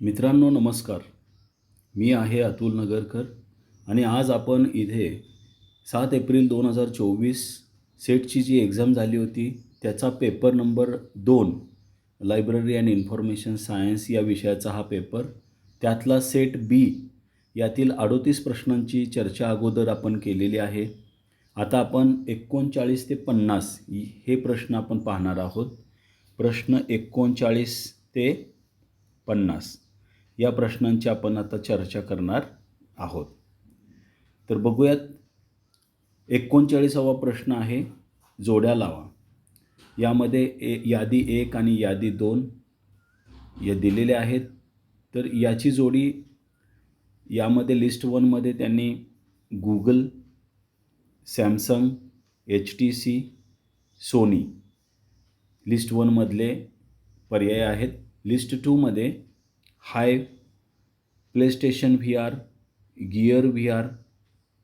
मित्रांनो नमस्कार. मी आहे अतुल नगरकर आणि आज आपण इथे 7 एप्रिल 2024 सेटची जी एक्झाम झाली होती त्याचा paper number 2 library and information science या विषयाचा हा पेपर, त्यातला सेट बी यातील 38 प्रश्नांची चर्चा अगोदर आपण केलेली आहे. आता आपण 39 ते 50 हे प्रश्न आपण पाहणार आहोत. प्रश्न 39 ते 50 या प्रश्नांची आपण आता चर्चा करणार आहोत. तर बघूयात. 39वा प्रश्न आहे, जोड्या लावा. यामध्ये यादी 1 आणि यादी 2 या दिलेल्या आहेत. तर याची जोडी यामध्ये लिस्ट 1मध्ये त्यांनी Google, Samsung, HTC, Sony list 1मधले पर्याय आहेत. लिस्ट 2मध्ये हाईव, PlayStation VR, gear VR,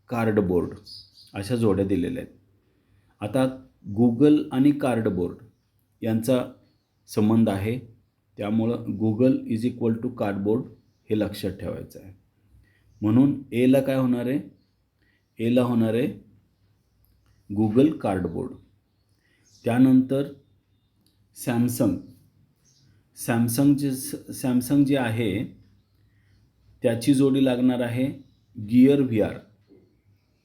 cardboard अशा जोड्या दिलेल्या आहेत. आता गूगल आणि कार्डबोर्ड यांचा संबंध आहे, त्यामुळं Google is equal to cardboard हे लक्षात ठेवायचं आहे. म्हणून एला काय होणार आहे? एला होणार आहे गूगल कार्डबोर्ड. त्यानंतर सॅमसंग जे आहे त्याची जोडी लागणार आहे गिअर VR.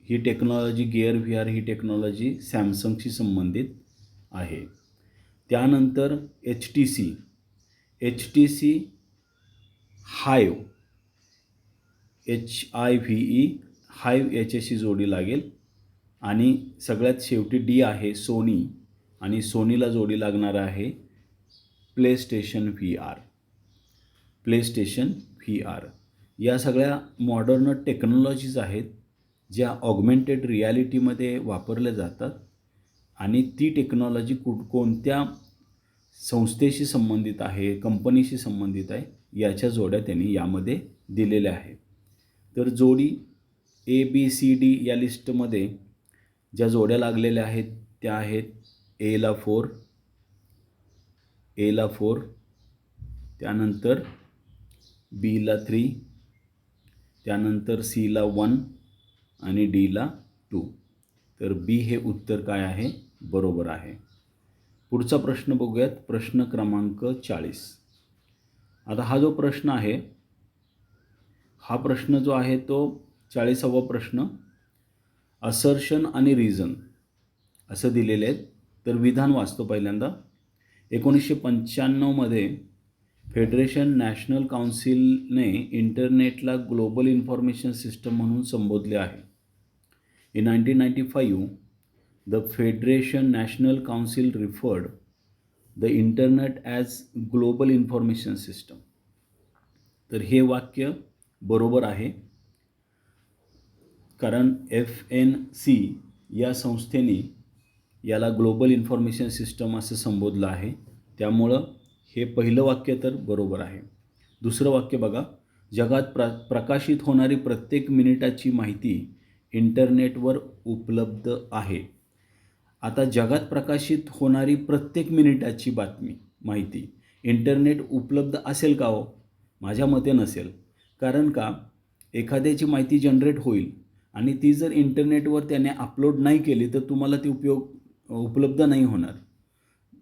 ही टेक्नॉलॉजी गिअर VR ही टेक्नॉलॉजी सॅमसंगशी संबंधित आहे. त्यानंतर HTC हाईव, HIVE हाईव याच्याशी जोडी लागेल. आणि सगळ्यात शेवटी D आहे सोनी, आणि सोनीला जोडी लागणार आहे प्लेस्टेशन VR. या सगळ्या मॉडर्न टेक्नॉलॉजीज आहेत ज्या ऑगमेंटेड रियालिटीमध्ये वापरल्या जातात, आणि ती टेक्नॉलॉजी कोणत्या संस्थेशी संबंधित आहे, कंपनीशी संबंधित आहे, याच्या जोड्या त्यांनी यामध्ये दिलेल्या आहेत. तर जोडी ABCD या लिस्टमध्ये ज्या जोड्या लागलेल्या आहेत त्या आहेत एला 4, त्यानंतर Bला 3, त्यानंतर Cला 1 आणि Dला 2. तर B हे उत्तर काय आहे? बरोबर आहे. पुढचा प्रश्न बघूयात. प्रश्न क्रमांक 40. आता हा जो प्रश्न आहे, हा प्रश्न जो आहे तो 40वा प्रश्न, असर्शन आणि रिझन असं दिलेले आहेत. तर विधान वाचतो पहिल्यांदा. 1995मध्ये फेडरेशन नॅशनल काउन्सिलने इंटरनेटला ग्लोबल इन्फॉर्मेशन सिस्टम म्हणून संबोधले आहे. In 1995 the federation national council referred the internet as global information system. तर हे वाक्य बरोबर आहे, कारण FNC या संस्थेने याला ग्लोबल इन्फॉर्मेशन सिस्टम असं संबोधलं आहे. त्यामुळं हे पहिलं वाक्य तर बरोबर आहे. दुसरं वाक्य बघा. जगात प्रकाशित होणारी प्रत्येक मिनिटाची माहिती इंटरनेटवर उपलब्ध आहे. आता जगात प्रकाशित होणारी प्रत्येक मिनिटाची माहिती इंटरनेट उपलब्ध असेल का हो? माझ्या मते नसेल. कारण का, एखाद्याची माहिती जनरेट होईल आणि ती जर इंटरनेटवर त्याने अपलोड नाही केली तर तुम्हाला ती उपलब्ध नाही होणार.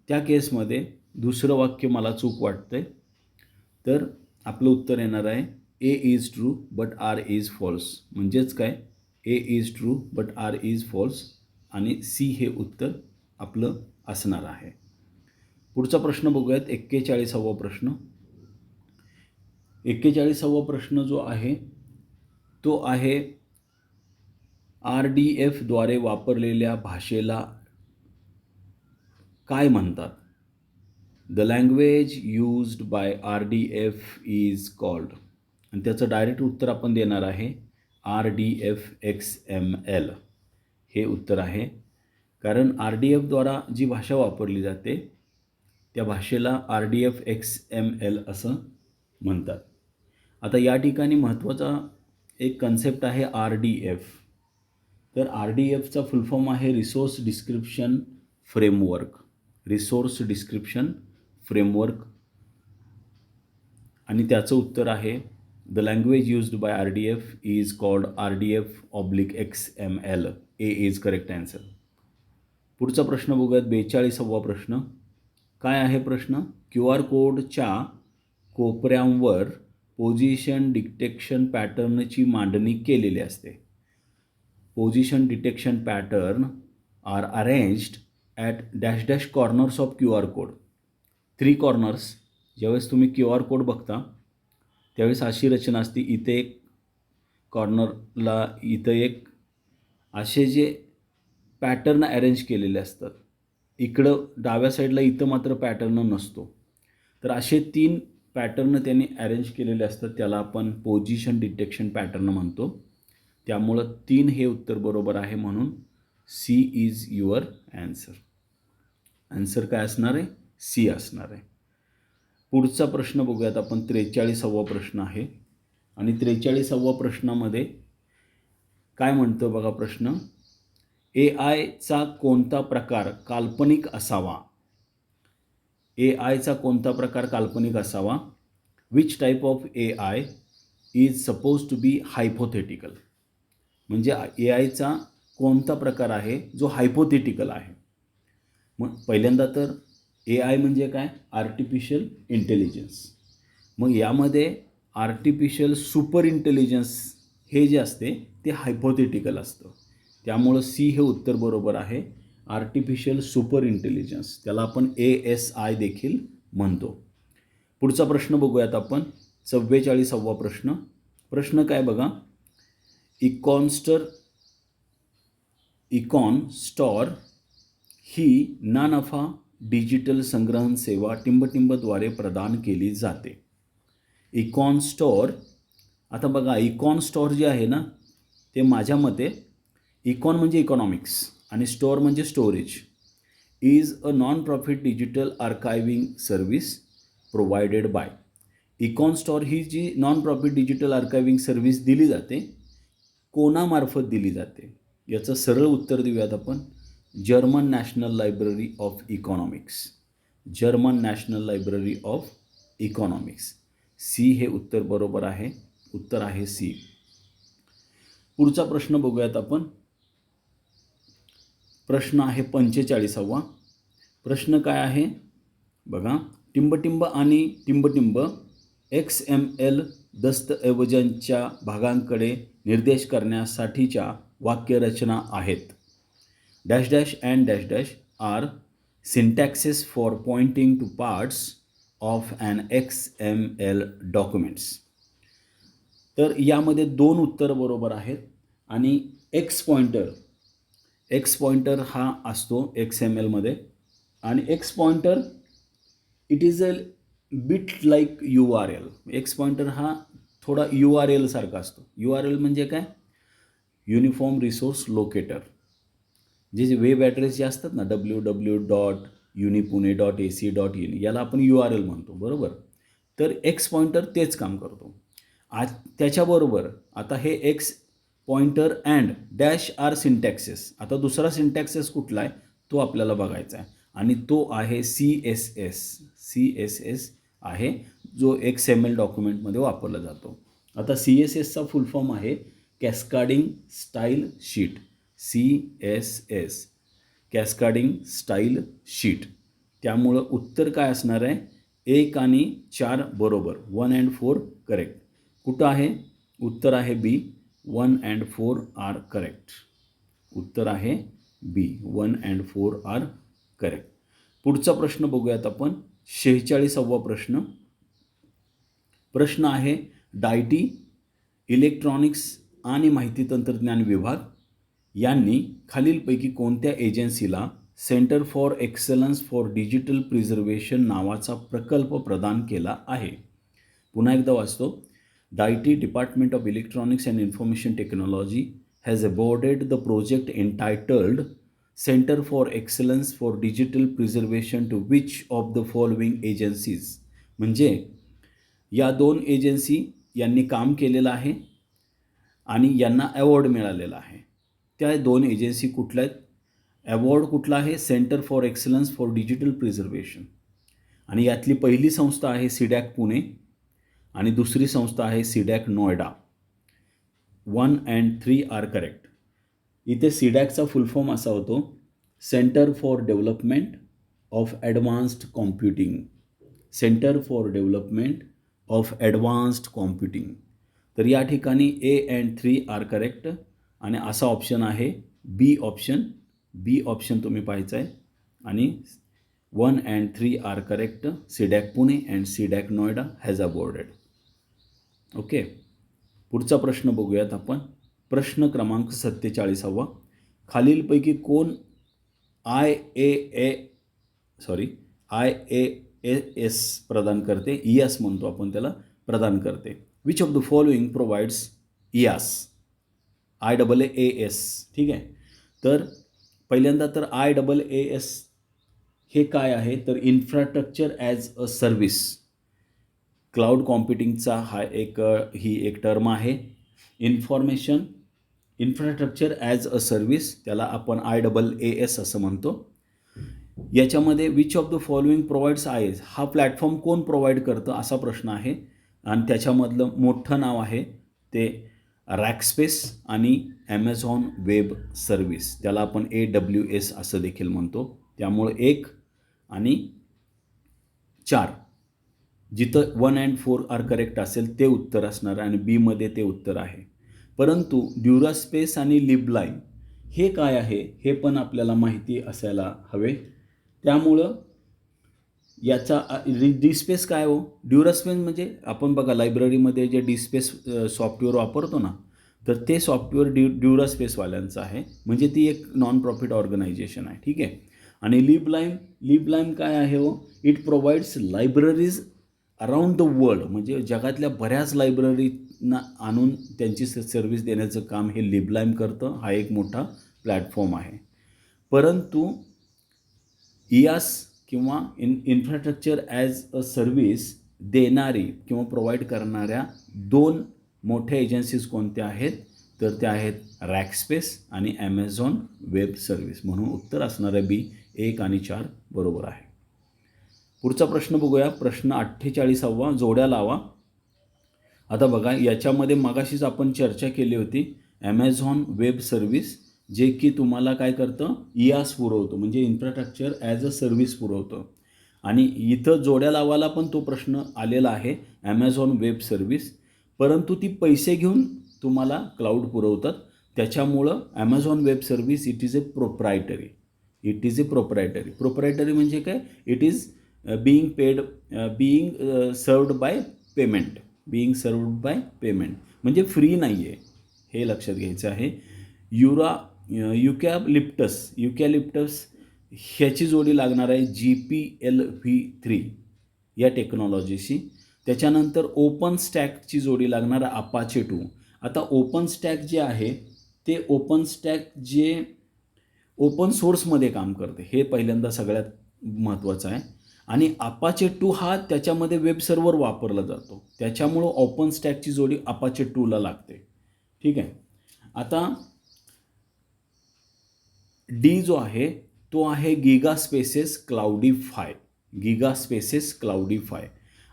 त्या केसमध्ये दुसरं वाक्य मला चूक वाटतंय. तर आपलं उत्तर येणार आहे A is true but R is false. म्हणजेच काय? A is true but R is false, आणि C हे उत्तर आपलं असणार आहे. पुढचा प्रश्न बघूयात. 41वा प्रश्न. 41वा प्रश्न जो आहे तो आहे RDFद्वारे वापरलेल्या भाषेला काय म्हणतात? The language used by RDF is called. आणि त्याचं डायरेक्ट उत्तर आपण देणार आहे RDF XML हे उत्तर आहे. कारण RDFद्वारा जी भाषा वापरली जाते त्या भाषेला RDF XML असं म्हणतात. आता या ठिकाणी महत्त्वाचा एक कन्सेप्ट आहे RDF. तर RDFचा फुल फॉर्म आहे रिसोर्स डिस्क्रिप्शन फ्रेमवर्क. आणि त्याचं उत्तर आहे the language used by RDF is called RDF/XML. A is correct answer. पुढचा प्रश्न बघूयात, 42वा प्रश्न. काय आहे प्रश्न? QR कोडच्या कोपऱ्यांवर पोझिशन डिटेक्शन पॅटर्नची मांडणी केलेली असते. Position detection pattern are arranged at dash dash corners of QR code. 3 corners. ज्यावेळेस तुम्ही QR कोड बघता त्यावेळेस अशी रचना असते, इथे एक कॉर्नरला, इथं एक, असे जे पॅटर्न अरेंज केलेले असतात. इकडं डाव्या साईडला इथं मात्र पॅटर्न नसतो. तर असे 3 पॅटर्न त्यांनी अरेंज केलेले असतात, त्याला आपण पोझिशन डिटेक्शन पॅटर्न म्हणतो. त्यामुळं 3 हे उत्तर बरोबर आहे, म्हणून C is your answer. Answer काय असणार आहे? सी असणार आहे. पुढचा प्रश्न बघूयात आपण, 43वा प्रश्न आहे. आणि 43वा प्रश्नामध्ये काय म्हणतं बघा प्रश्न. AIचा कोणता प्रकार काल्पनिक असावा? AIचा कोणता प्रकार काल्पनिक असावा? Which type of AI is suppose to be hypothetical. म्हणजे AIचा कोणता प्रकार आहे जो हायपोथेटिकल आहे? मग पहिल्यांदा तर AI म्हणजे काय? Artificial intelligence. मग यामध्ये आर्टिफिशियल सुपर इंटेलिजन्स हे जे असते ते हायपोथेटिकल असतं. त्यामुळं सी हे उत्तर बरोबर आहे. आर्टिफिशियल सुपर इंटेलिजन्स, त्याला आपण ASI देखील म्हणतो. पुढचा प्रश्न बघूयात आपण, 44वा प्रश्न. प्रश्न काय बघा. इकॉन स्टॉर ही ना नफा डिजिटल संग्रहण सेवा टिंबटिंबद्वारे प्रदान केली जाते. इकॉन स्टॉर, आता बघा इकॉन स्टॉर जे आहे ना, ते माझ्या मते इकॉन म्हणजे इकॉनॉमिक्स आणि स्टोअर म्हणजे storage, is a non profit digital archiving service provided by. Econ store ही जी non profit digital archiving service दिली जाते, कोणामार्फत दिली जाते? याचं सरळ उत्तर देऊयात आपण. German National Library of Economics. German National Library of Economics. C हे उत्तर बरोबर आहे. उत्तर आहे सी. पुढचा प्रश्न बघूयात आपण. प्रश्न आहे 45वा. प्रश्न काय आहे बघा. टिंबटिंब आणि टिंबटिंब XML दस्तऐवजांच्या भागांकडे निर्देश करण्यासाठीच्या वाक्यरचना आहेत. Dash dash and dash dash are syntaxes for pointing to parts of an XML documents. तर यामध्ये 2 उत्तरं बरोबर आहेत. आणि एक्स पॉइंटर हा असतो XMLमध्ये. आणि x pointer it is a bit like URL. X pointer हा थोडा URL सारखा असतो. URL म्हणजे काय? Uniform resource locator. जे वेब ॲड्रेस जे असतात ना, www.unipune.ac.in, याला आपण URL म्हणतो, बरोबर. तर एक्स पॉइंटर तेच काम करतो. त्याच्याबरोबर आता हे X pointer and dash are syntaxes. आता दुसरा सिंटॅक्सेस कुठला आहे तो आपल्याला बघायचा आहे, आणि तो आहे CSS आहे, जो XML डॉक्युमेंटमध्ये वापरला जातो. आता CSSचा फुल फॉर्म आहे cascading style sheet. CSS, cascading style sheet. त्यामुळं उत्तर काय असणार आहे? 1 आणि 4 बरोबर. 1 and 4 करेक्ट. कुठं आहे? उत्तर आहे बी. 1 and 4 आर करेक्ट. उत्तर आहे बी. 1 and 4 आर करेक्ट. पुढचा प्रश्न बघूयात आपण. 46वा प्रश्न. प्रश्न आहे डायटी, इलेक्ट्रॉनिक्स आणि माहिती तंत्रज्ञान विभाग यांनी खालीलपैकी कोणत्या एजन्सीला centre for excellence for digital preservation नावाचा प्रकल्प प्रदान केला आहे? पुन्हा एकदा वाचतो. DeitY, department of electronics and information technology has awarded the project entitled centre for excellence for digital preservation to which of the following agencies. म्हणजे या 2 एजन्सी यांनी काम केलेलं आहे आणि यांना अवॉर्ड मिळालेला आहे. त्या 2 एजन्सी कुठल्या आहेत? अवॉर्ड कुठला आहे? Centre for excellence for digital preservation. आणि यातली पहिली संस्था आहे सिडॅक पुणे, आणि दुसरी संस्था आहे CDAC Noida. 1 and 3 are correct. इथे सीडॅकचा फुल फॉर्म असा होतो, centre for development of advanced computing. Centre for development of advanced computing. तर या ठिकाणी A and 3 आर करेक्ट आणि असा ऑप्शन आहे बी ऑप्शन. बी ऑप्शन तुम्ही पाहायचं आहे आणि 1 and 3 are correct. CDAC Pune and CDAC Noida has awarded. Okay, पुढचा प्रश्न बघूयात आपण. प्रश्न क्रमांक 47. खालीलपैकी कोण IAAS प्रदान करते? IAS म्हणतो आपण त्याला, प्रदान करते. Which of the following provides IAS? IAAS. ठीक आहे. तर पहिल्यांदा तर IAAS हे काय आहे? तर infrastructure as a service. Cloud कॉम्प्युटिंगचा ही एक टर्म आहे. इन्फ्रास्ट्रक्चर ॲज अ सर्व्हिस, त्याला आपण IAAS असं म्हणतो. याच्यामध्ये which of the following provides IAS? हा प्लॅटफॉर्म कोण प्रोव्हाइड करतं असा प्रश्न आहे. आणि त्याच्यामधलं मोठं नाव आहे ते रॅकस्पेस आणि ॲमेझॉन वेब सर्व्हिस, त्याला आपण AWS असं देखील म्हणतो. त्यामुळे 1 आणि 4 जिथं 1 and 4 आर करेक्ट असेल ते उत्तर असणार आणि बीमध्ये ते उत्तर आहे. परंतु ड्युरास्पेस आणि लिबलाईन हे काय आहे हे पण आपल्याला माहिती असायला हवे. त्यामुळं याचा डीस्पेस काय हो? ड्युरास्पेस म्हणजे आपण बघा लायब्ररीमध्ये जे डीस्पेस सॉफ्टवेअर वापरतो ना, तर ते सॉफ्टवेअर ड्युरास्पेसवाल्यांचं आहे. म्हणजे ती एक नॉन प्रॉफिट ऑर्गनायझेशन आहे. ठीक आहे. आणि लिबलाईन काय आहे हो? It provides libraries around the world. म्हणजे जगातल्या बऱ्याच लायब्ररीना आणून त्यांची सर्व्हिस देण्याचं काम हे लिबलाईन करतं. हा एक मोठा प्लॅटफॉर्म आहे. परंतु IAS किंवा इन्फ्रास्ट्रक्चर ॲज अ सर्व्हिस देणारी किंवा प्रोव्हाइड करणाऱ्या 2 मोठ्या एजन्सीज कोणत्या आहेत? तर त्या आहेत रॅकस्पेस आणि ॲमेझॉन वेब सर्व्हिस. म्हणून उत्तर असणार आहे बी. 1 आणि 4 बरोबर आहे. पुढचा प्रश्न बघूया. प्रश्न 48. जोड्या लावा. आता बघा, याच्यामध्ये मगाशीच आपण चर्चा केली होती. ॲमेझॉन वेब सर्व्हिस जे की तुम्हाला काय करतं? IAS पुरवतो, म्हणजे इन्फ्रास्ट्रक्चर ॲज अ सर्व्हिस पुरवतं. आणि इथं जोड्या लावायला पण तो प्रश्न आलेला आहे, ॲमेझॉन वेब सर्व्हिस. परंतु ती पैसे घेऊन तुम्हाला क्लाउड पुरवतात. त्याच्यामुळं Amazon web service it is a proprietary. Proprietary म्हणजे काय? It is being served by payment. म्हणजे फ्री नाही आहे, हे लक्षात घ्यायचं आहे. युकॅलिप्टस ह्याची जोडी लागणार आहे GPLv3 या टेक्नॉलॉजीशी. त्याच्यानंतर ओपन स्टॅकची जोडी लागणार आहे अपाचे 2. आता ओपन स्टॅक जे आहे ते ओपन स्टॅक जे ओपन सोर्समध्ये काम करते, हे पहिल्यांदा सगळ्यात महत्त्वाचं आहे. आणि अपाचे 2 हा त्याच्यामध्ये वेब सर्व्हर वापरला जातो. त्याच्यामुळं ओपन स्टॅकची जोडी अपाचे 2ला लागते. ठीक आहे. आता डी जो आहे तो आहे गिगास्पेसेस क्लाउडीफाय.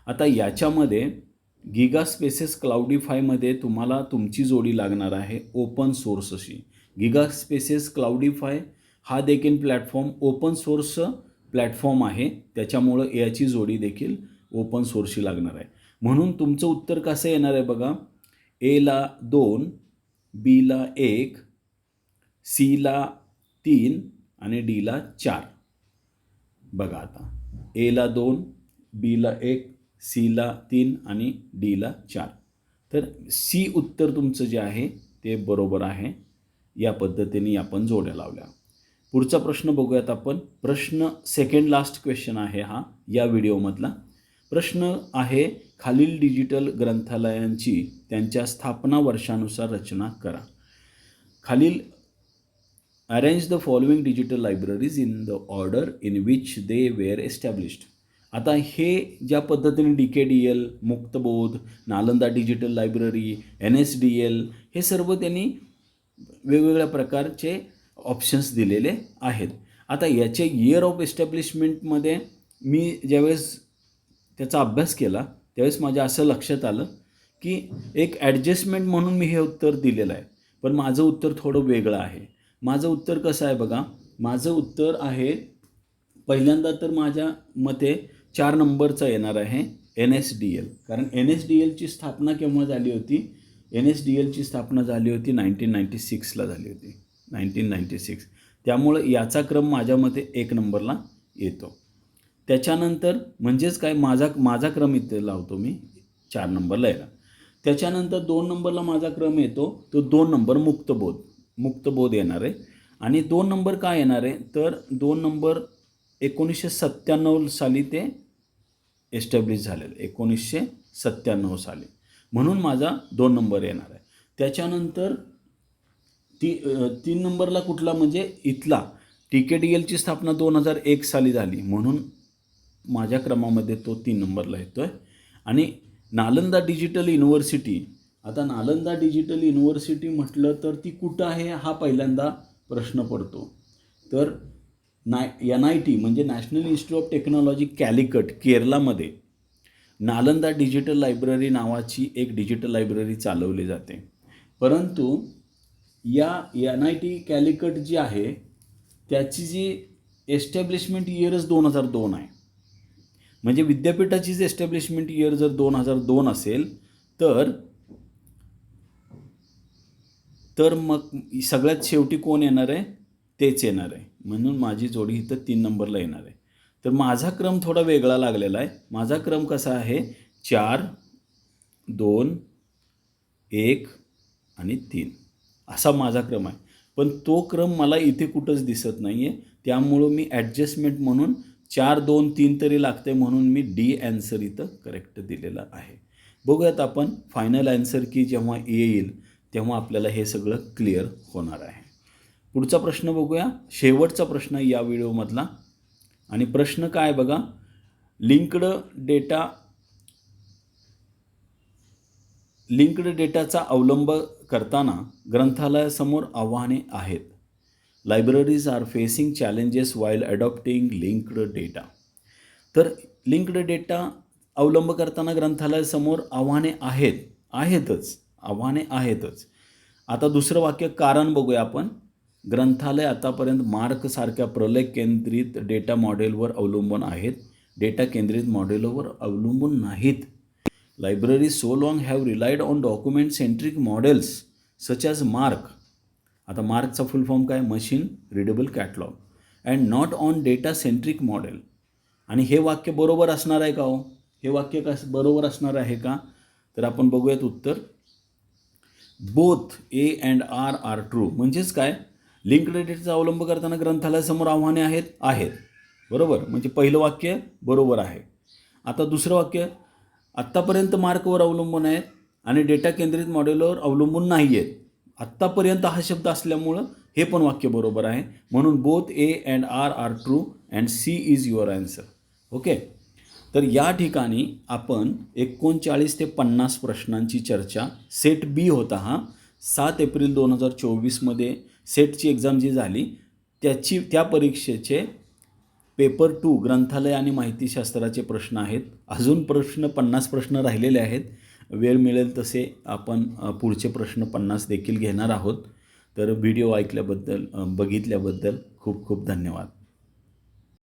आता याच्यामध्ये गिगास्पेसेस क्लाउडीफायमध्ये तुम्हाला तुमची जोडी लागणार आहे ओपन सोर्स अशी. गिगास्पेसेस क्लाउडीफाय हा देखील प्लॅटफॉर्म ओपन सोर्स प्लॅटफॉर्म आहे. त्याच्यामुळं याची जोडी देखील ओपन सोर्सशी लागणार आहे. म्हणून तुमचं उत्तर कसं येणार आहे बघा. एला 2, बीला 1, सीला 3 आणि डीला 4. बघा आता एला 2, बीला 1, सीला 3 आणि डीला 4. तर सी उत्तर तुमचं जे आहे ते बरोबर आहे. या पद्धतीने आपण जोड्या लावल्या. पुढचा प्रश्न बघूयात आपण. प्रश्न सेकंड लास्ट क्वेश्चन आहे हा या व्हिडिओमधला. प्रश्न आहे, खालील डिजिटल ग्रंथालयांची त्यांच्या स्थापना वर्षानुसार रचना करा. खालील arrange the following digital libraries in the order in which they were established. आता हे ज्या पद्धतीने DKDL, Muktabodh, Nalanda digital library, NSDL हे सर्व त्यांनी वेगवेगळ्या प्रकारचे ऑप्शन्स दिलेले आहेत. आता याचे इयर ऑफ एस्टॅब्लिशमेंटमध्ये मी ज्यावेळेस त्याचा अभ्यास केला त्यावेळेस माझ्या असं लक्षात आलं की एक ॲडजस्टमेंट म्हणून मी हे उत्तर दिलेलं आहे, पण माझं उत्तर थोडं वेगळं आहे. माझं उत्तर कसं आहे बघा, माझं उत्तर आहे पहिल्यांदा तर माझ्या मते 4 नंबरचा येणार आहे NSDL. कारण NSDLची स्थापना केव्हा झाली होती? NSDLची स्थापना झाली होती 1996ला झाली होती, 1996. त्यामुळं याचा क्रम माझ्या मते 1 नंबरला येतो. त्याच्यानंतर म्हणजेच काय, माझा क्रम इथे लावतो मी 4 नंबरला यायला. त्याच्यानंतर 2 नंबरला माझा क्रम येतो, तो 2 नंबर मुक्तबोध येणार आहे. आणि 2 नंबर काय येणार आहे, तर 2 नंबर 1997 साली ते एस्टॅब्लिश झालेलं, 1997 साली, म्हणून माझा 2 नंबर येणार आहे. त्याच्यानंतर 3 नंबरला कुठला, म्हणजे इथला TKDLची स्थापना 2001 साली झाली, म्हणून माझ्या क्रमामध्ये तो 3 नंबरला येतो आहे. आणि नालंदा डिजिटल युनिव्हर्सिटी, आता नालंदा डिजिटल युनिव्हर्सिटी म्हटलं तर ती कुठं आहे हा पहिल्यांदा प्रश्न पडतो. तर NIT म्हणजे national institute of technology Calicut, केरलामध्ये नालंदा डिजिटल लायब्ररी नावाची एक डिजिटल लायब्ररी चालवली जाते. परंतु या NIT कॅलिकट जी आहे त्याची जी एस्टॅब्लिशमेंट इयरच 2002 आहे. म्हणजे विद्यापीठाची जी एस्टॅब्लिशमेंट इयर जर 2002 असेल तर मग सगळ्यात शेवटी कोण येणार आहे, तेच येणार आहे. म्हणून माझी जोडी इथं 3 नंबरला येणार आहे. तर माझा क्रम थोडा वेगळा लागलेला आहे. माझा क्रम कसा आहे, 4, 2, 1 आणि 3 असा माझा क्रम आहे. पण तो क्रम मला इथे कुठंच दिसत नाही आहे. त्यामुळं मी ॲडजस्टमेंट म्हणून 4, 2, 3 तरी लागते, म्हणून मी D ॲन्सर इथं करेक्ट दिलेलं आहे. बघूयात आपण फायनल ॲन्सर की जेव्हा येईल तेव्हा आपल्याला हे सगळं क्लिअर होणार आहे. पुढचा प्रश्न बघूया, शेवटचा प्रश्न या व्हिडिओमधला. आणि प्रश्न काय बघा, लिंक्ड डेटाचा अवलंब करताना ग्रंथालयासमोर आव्हाने आहेत. Libraries are facing challenges while adopting linked data. तर लिंक्ड डेटा अवलंब करताना ग्रंथालयासमोर आव्हाने आहेतच. आता दुसरं वाक्य कारण बघूया आपण. ग्रंथालय आतापर्यंत मार्कसारख्या प्रलय केंद्रित डेटा मॉडेलवर अवलंबून आहेत, डेटा केंद्रित मॉडेलवर अवलंबून नाहीत. Libraries so long have relied on document centric models such as mark. आता मार्कचा फुल फॉर्म काय, machine readable catalogue, and not on data centric model. आणि हे वाक्य बरोबर असणार आहे का हो? हे वाक्य बरोबर असणार आहे का? तर आपण बघूयात उत्तर. Both A and R are true. म्हणजेच काय, लिंक्ड डेटाचा अवलंब करताना ग्रंथालयासमोर आव्हाने आहेत बरोबर, म्हणजे पहिलं वाक्य बरोबर आहे. आता दुसरं वाक्य, आत्तापर्यंत मार्कवर अवलंबून आहेत आणि डेटा केंद्रित मॉडेलवर अवलंबून नाही आहेत. आत्तापर्यंत हा शब्द असल्यामुळं हे पण वाक्य बरोबर आहे. म्हणून both A and R are true and C is your answer. Okay. तर या ठिकाणी आपण 39 ते 50 प्रश्नांची चर्चा, सेट B होता हा, 7 एप्रिल 2024मध्ये सेटची एक्झाम जी झाली त्या परीक्षेचे पेपर 2 ग्रंथालय आणि माहितीशास्त्राचे प्रश्न आहेत. अजून 50 प्रश्न राहिलेले आहेत. वेळ मिळेल तसे आपण पुढचे प्रश्न 50 देखील घेणार आहोत. तर व्हिडिओ बघितल्याबद्दल खूप खूप धन्यवाद.